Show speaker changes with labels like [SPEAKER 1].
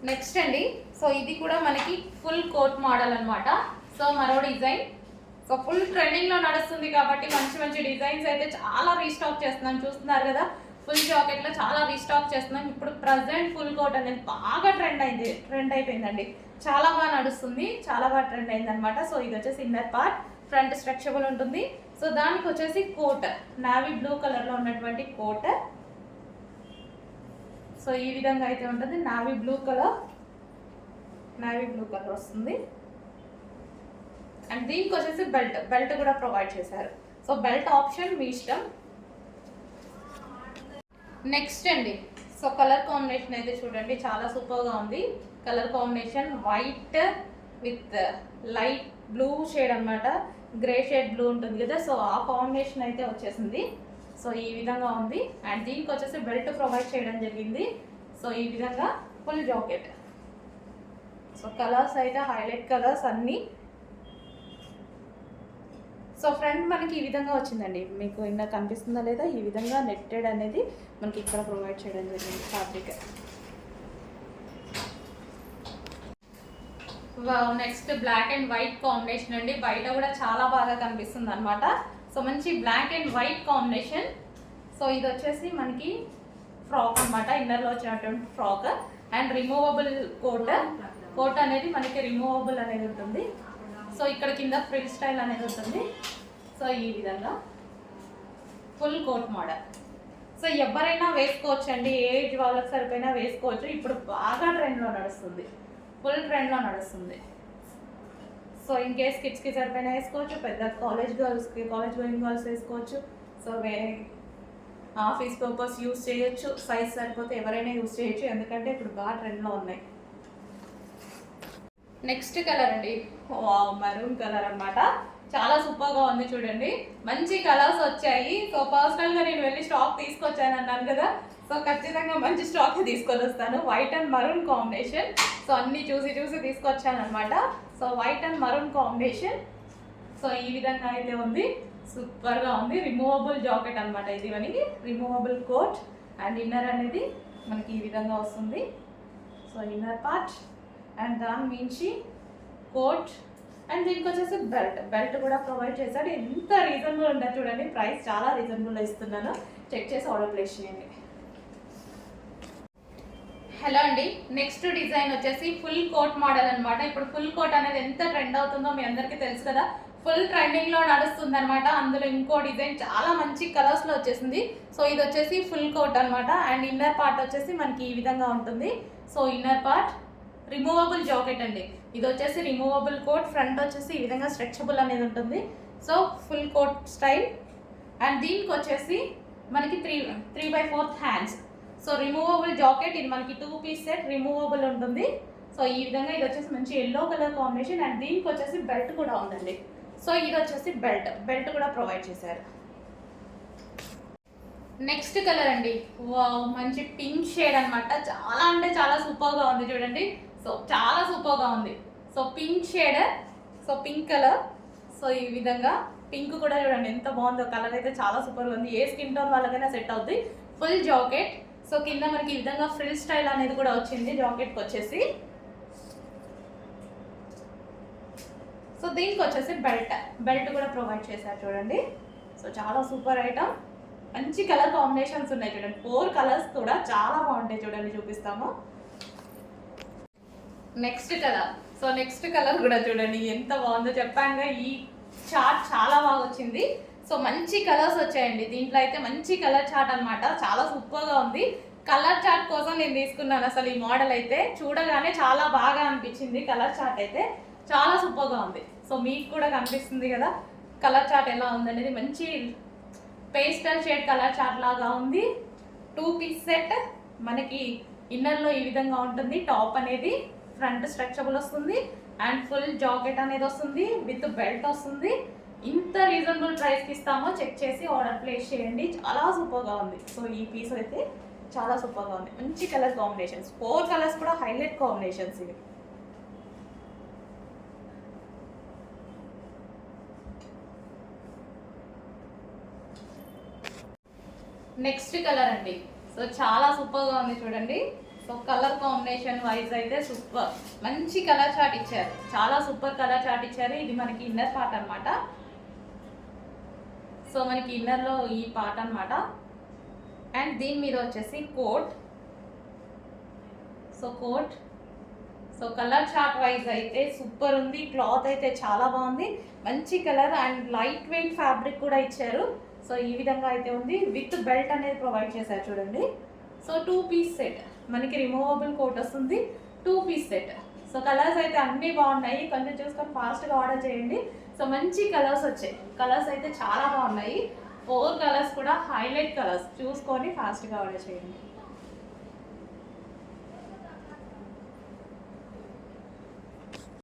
[SPEAKER 1] Next అండి, so ఇది కూడా మనకి ఫుల్ కోట్ మోడల్ అన్నమాట. సో మరో డిజైన్, సో ఫుల్ ట్రెండింగ్ లో నడుస్తుంది కాబట్టి మంచి మంచి డిజైన్స్ అయితే చాలా రీస్టాక్ చేస్తున్నాం. చూస్తున్నారు కదా, ఫుల్ జాకెట్ లో చాలా రీస్టాక్ చేస్తున్నాం. ఇప్పుడు ప్రజెంట్ ఫుల్ కోట్ అనేది బాగా ట్రెండ్ అయిపోయిందండి. చాలా బాగా నడుస్తుంది, చాలా బాగా ట్రెండ్ అయింది అనమాట. సో ఇది వచ్చేసి ఇన్నర్ పార్ట్, ఫ్రంట్ స్ట్రక్చరబుల్ ఉంటుంది. సో దానికి వచ్చేసి కోట్, నావీ బ్లూ కలర్ లో ఉన్నటువంటి కోట్. సో ఈ విధంగా అయితే ఉంటుంది. నావీ బ్లూ కలర్ వస్తుంది. అండ్ దీనికి వచ్చేసి బెల్ట్ కూడా ప్రొవైడ్ చేశారు. సో బెల్ట్ ఆప్షన్ మీ ఇష్టం. నెక్స్ట్ అండి, సో కలర్ కాంబినేషన్ అయితే చూడండి, చాలా సూపర్గా ఉంది. Colour combination white with light blue shade అనమాట. గ్రే షేడ్ బ్లూ ఉంటుంది కదా, సో ఆ కాంబినేషన్ అయితే వచ్చేసింది. సో ఈ విధంగా ఉంది. అండ్ దీనికి వచ్చేసి బెల్ట్ ప్రొవైడ్ చేయడం జరిగింది. సో ఈ విధంగా ఫుల్ జాకెట్. సో కలర్స్ అయితే హైలైట్ కలర్స్ అన్నీ. సో ఫ్రంట్ మనకి ఈ విధంగా వచ్చిందండి. మీకు ఇంకా కనిపిస్తుందా లేదా, ఈ విధంగా నెట్టెడ్ అనేది మనకి ఇక్కడ ప్రొవైడ్ చేయడం జరిగింది fabric. Next black and white combination అండి. బయట కూడా చాలా బాగా కనిపిస్తుంది అనమాట. సో మంచి black and white combination. So ఇది వచ్చేసి మనకి ఫ్రాక్ అనమాట, ఇన్నర్లో వచ్చినటువంటి ఫ్రాక్. అండ్ రిమూవబుల్ కోట్ అనేది మనకి రిమూవబుల్ అనేది ఉంటుంది. సో ఇక్కడ కింద ఫ్రిల్ స్టైల్ అనేది ఉంటుంది. సో ఈ విధంగా ఫుల్ కోట్ మోడల్. సో ఎవరైనా వేసుకోవచ్చు అండి, ఏజ్ వాళ్ళకి సరిపోయినా వేసుకోవచ్చు. ఇప్పుడు బాగా ట్రెండ్లో నడుస్తుంది, ఫుల్ ట్రెండ్లో నడుస్తుంది. సో ఇన్ కేస్ కిడ్స్కి సరిపోయినా వేసుకోవచ్చు, పెద్ద కాలేజ్ గోయింగ్ గర్ల్స్ వేసుకోవచ్చు. సో వేరే ఆఫీస్ పర్పస్ యూస్ చేయొచ్చు. సైజ్ సరిపోతే ఎవరైనా యూస్ చేయొచ్చు, ఎందుకంటే ఇప్పుడు బాగా ట్రెండ్లో ఉన్నాయి. నెక్స్ట్ కలర్ అండి, మరూన్ కలర్ అనమాట. చాలా సూపర్గా ఉంది చూడండి, మంచి కలర్స్ వచ్చాయి. సో పర్సనల్గా నేను వెళ్ళి స్టాక్ తీసుకొచ్చాను అన్నాను కదా, సో ఖచ్చితంగా మంచి స్టాక్ తీసుకొని వస్తాను. White and maroon combination. So అన్నీ చూసి తీసుకొచ్చాను అనమాట. So white and maroon combination. So ఈ విధంగా అయితే ఉంది, సూపర్గా ఉంది. రిమూవబుల్ జాకెట్ అనమాట ఇది, మనకి రిమూవబుల్ కోట్. అండ్ ఇన్నర్ అనేది మనకి ఈ విధంగా వస్తుంది. సో ఇన్నర్ పార్ట్ అండ్ దాని మించి కోట్. అండ్ దీనికి వచ్చేసి బెల్ట్ కూడా ప్రొవైడ్ చేశాడు. ఎంత రీజనబుల్ ఉంటుంది చూడండి, ప్రైస్ చాలా రీజనబుల్ ఇస్తున్నాను. చెక్ చేసి ఆర్డర్ ప్లేస్ చేయండి. హలో అండి, నెక్స్ట్ డిజైన్ వచ్చేసి ఫుల్ కోట్ మోడల్ అనమాట. ఇప్పుడు ఫుల్ కోట్ అనేది ఎంత ట్రెండ్ అవుతుందో మీ అందరికీ తెలుసు కదా, ఫుల్ ట్రెండింగ్ లో నడుస్తుంది అనమాట. అందులో ఇంకో డిజైన్ చాలా మంచి కలర్స్ లో వచ్చేసింది. సో ఇది వచ్చేసి ఫుల్ కోట్ అనమాట. అండ్ ఇన్నర్ పార్ట్ వచ్చేసి మనకి ఈ విధంగా ఉంటుంది. So inner part removable jacket అండి. ఇది వచ్చేసి రిమూవబుల్ కోట్. ఫ్రంట్ వచ్చేసి ఈ విధంగా స్ట్రెచబుల్ అనేది ఉంటుంది. So full coat style. And దీనికి వచ్చేసి మనకి 3/4 హ్యాండ్స్. So removable jacket. ఇది మనకి 2 పీస్ సెట్ రిమూవబుల్ ఉంటుంది. సో ఈ విధంగా ఇది వచ్చేసి మంచి ఎల్లో కలర్ కాంబినేషన్. అండ్ దీనికి వచ్చేసి బెల్ట్ కూడా ఉందండి. సో ఇది వచ్చేసి బెల్ట్ కూడా ప్రొవైడ్ చేశారు. నెక్స్ట్ కలర్ అండి, మంచి పింక్ షేడ్ అనమాట. చాలా అంటే చాలా సూపర్గా ఉంది చూడండి. సో చాలా సూపర్గా ఉంది. So pink shade, so pink colour. So ఈ విధంగా పింక్ కూడా చూడండి ఎంత బాగుందో. కలర్ అయితే చాలా సూపర్గా ఉంది. ఏ స్కిన్ టోన్ వాళ్ళకైనా సెట్ అవుతుంది. Full jacket. సో కింద మనకి ఈ విధంగా ఫ్రిల్ స్టైల్ అనేది కూడా వచ్చింది జాకెట్కి వచ్చేసి. సో దీనికి వచ్చేసి బెల్ట్ కూడా ప్రొవైడ్ చేశారు చూడండి. సో చాలా సూపర్ ఐటమ్. మంచి కలర్ కాంబినేషన్స్ ఉన్నాయి చూడండి. 4 కలర్స్ కూడా చాలా బాగుంటాయి చూడండి, చూపిస్తాము. Next colour. So next colour కూడా చూడండి ఎంత బాగుందో. చెప్పాను ఈ చార్ట్ చాలా బాగా వచ్చింది. సో మంచి కలర్స్ వచ్చాయండి దీంట్లో అయితే. మంచి కలర్ చార్ట్ అనమాట, చాలా సూపర్గా ఉంది. కలర్ చార్ట్ కోసం నేను తీసుకున్నాను అసలు ఈ మోడల్ అయితే. చూడగానే చాలా బాగా అనిపించింది. కలర్ చార్ట్ అయితే చాలా సూపర్గా ఉంది. సో మీకు కూడా కనిపిస్తుంది కదా కలర్ చార్ట్ ఎలా ఉందనేది. మంచి పేస్టల్ షేడ్ కలర్ చార్ట్ లాగా ఉంది. 2 పీస్ సెట్. మనకి ఇన్నర్లో ఈ విధంగా ఉంటుంది. టాప్ అనేది ఫ్రంట్ స్ట్రక్చబుల్ వస్తుంది. అండ్ ఫుల్ జాకెట్ అనేది వస్తుంది విత్ బెల్ట్ వస్తుంది. ఇంత రీజనబుల్ ప్రైస్కి ఇస్తామో చెక్ చేసి ఆర్డర్ ప్లేస్ చేయండి. చాలా సూపర్గా ఉంది. సో ఈ పీస్ అయితే చాలా సూపర్గా ఉంది. మంచి కలర్ కాంబినేషన్స్. 4 కలర్స్ కూడా హైలైట్ కాంబినేషన్స్ ఇవి. నెక్స్ట్ కలర్ అండి. సో సో చాలా సూపర్గా ఉంది చూడండి. సో కలర్ కాంబినేషన్ వైజ్ అయితే సూపర్, మంచి కలర్ చార్ట్ ఇచ్చారు, చాలా సూపర్ కలర్ చార్ట్ ఇచ్చారు. ఇది మనకి ఇన్నర్ పార్ట్ అనమాట. సో మనకి ఇన్నర్లో ఈ పార్ట్ అనమాట. అండ్ దీని మీద వచ్చేసి coat. So coat, so colour chart wise అయితే సూపర్ ఉంది. క్లాత్ అయితే చాలా బాగుంది, మంచి colour and light weight fabric కూడా ఇచ్చారు. సో ఈ విధంగా అయితే ఉంది. విత్ బెల్ట్ అనేది ప్రొవైడ్ చేశారు చూడండి. సో 2 పీస్ సెట్, మనకి రిమూవబుల్ కోట్ వస్తుంది, 2 పీస్ సెట్. సో కలర్స్ అయితే అన్నీ బాగున్నాయి, కొంచెం చూసుకొని ఫాస్ట్గా ఆర్డర్ చేయండి. సో మంచి కలర్స్ వచ్చాయి, కలర్స్ అయితే చాలా బాగున్నాయి. 4 కలర్స్ కూడా హైలైట్ కలర్స్, చూసుకొని ఫాస్ట్గా ఆర్డర్ చేయండి.